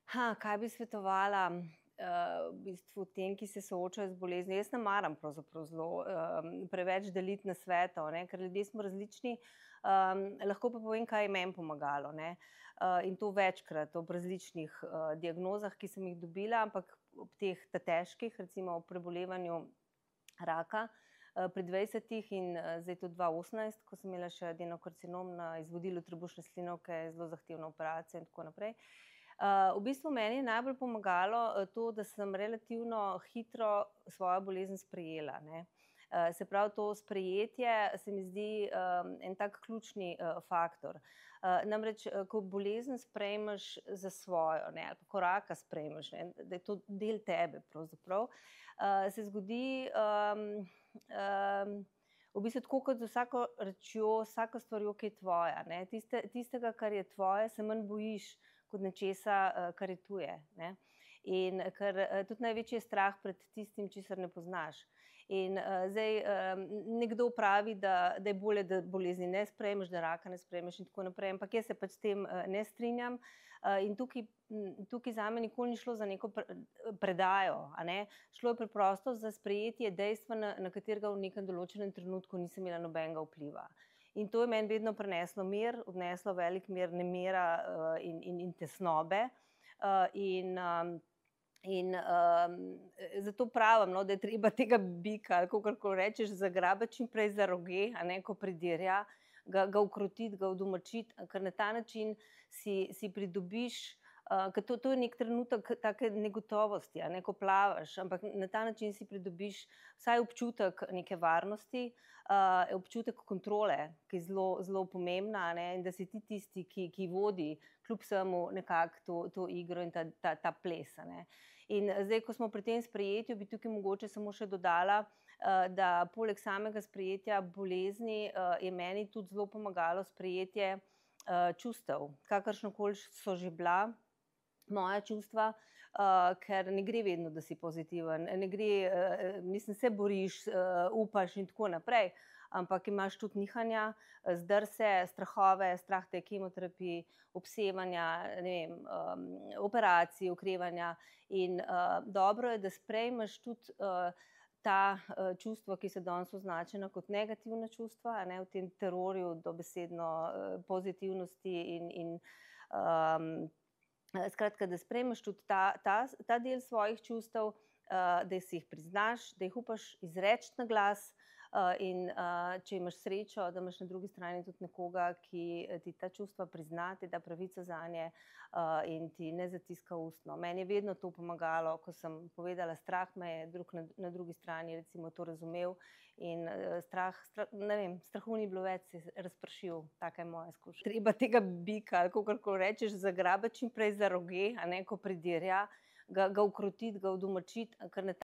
Kaj bi svetovala, v bistvu tem, ki se soočajo z boleznijo? Jaz ne maram pravzaprav zelo, preveč deliti nasvetov, ne, ker ljudje smo različni. Lahko pa povem, kaj je meni pomagalo, ne. In to večkrat ob različnih, diagnozah, ki sem jih dobila, ampak ob teh težkih, recimo ob prebolevanju raka, pri 20 in, zdaj to 2018, ko sem imela še adenokarcinom na izvodilu trebušne slinavke, zelo zahtevna operacija in tako naprej. V bistvu meni je najbolj pomagalo, to, da sem relativno hitro svojo bolezen sprejela, ne. Se pravi, to sprejetje se mi zdi, en tak ključni, faktor. Namreč, ko bolezen sprejmeš za svojo, ne, ali pa ko raka sprejmeš, ne, da je to del tebe pravzaprav, se zgodi, v bistvu tako kot z vsako rečjo, vsako stvarjo, ki je tvoja, ne. Tistega, kar je tvoje, se manj bojiš kot nečesa, kar je tuje, ne. In ker, tudi največji je strah pred tistim, česar ne poznaš. In, zdaj, nekdo pravi, da je bolje, da bolezni ne sprejmeš, da raka ne sprejmeš in tako naprej, ampak jaz se pač s tem, ne strinjam. In tukaj zame nikoli ni šlo za neko predajo, a ne. Šlo je preprosto za sprejetje dejstva, na katerega v nekem določenem trenutku nisem imela nobenega vpliva. In to je meni vedno prineslo mir, odneslo velik mir nemira, in tesnobe. Zato pravim, no, da je treba tega bika, ali kakorkoli rečeš, zagrabiti čim prej za roge, a ne, ko pridirja, ga ukrotiti, ga udomačiti, ker na ta način si pridobiš, ker to je neki trenutek take negotovosti, a ne, ko plavaš, ampak na ta način si pridobiš vsaj občutek neke varnosti, občutek kontrole, ki je zelo pomembna, a ne, in da si ti tisti, ki vodi kljub vsemu nekako to igro in ta ples, a ne. In zdaj, ko smo pri tem sprejetju, bi tukaj mogoče samo še dodala, da poleg samega sprejetja bolezni, je meni tudi zelo pomagalo sprejetje, čustev, kakršnakoli so že bila moja čustva, ker ne gre vedno, da si pozitiven, ne gre, mislim, se boriš, upaš in tako naprej, ampak imaš tudi nihanja, zdrse, strahove, strah te kemoterapij, obsevanja, ne vem, operacij, okrevanja in, dobro je, da sprejmeš tudi, ta, čustva, ki so danes označena kot negativna čustva, a ne, v tem terorju dobesedno, pozitivnosti in skratka, da sprejmeš tudi ta del svojih čustev, da si jih priznaš, da jih upaš izreči na glas, in, če imaš srečo, da imaš na drugi strani tudi nekoga, ki ti ta čustva prizna, ti da pravico zanje, in ti ne zatiska ust, no. Meni je vedno to pomagalo, ko sem povedala strah, me je drug na drugi strani recimo to razumel in, ne vem, strahu ni bilo več, se je razpršil, taka je moja izkušnja. Treba tega bika, ali kakorkoli rečeš, zagrabiti čim prej za roge, a ne, ko pridirja, ga ukrotiti, ga udomačiti, ker na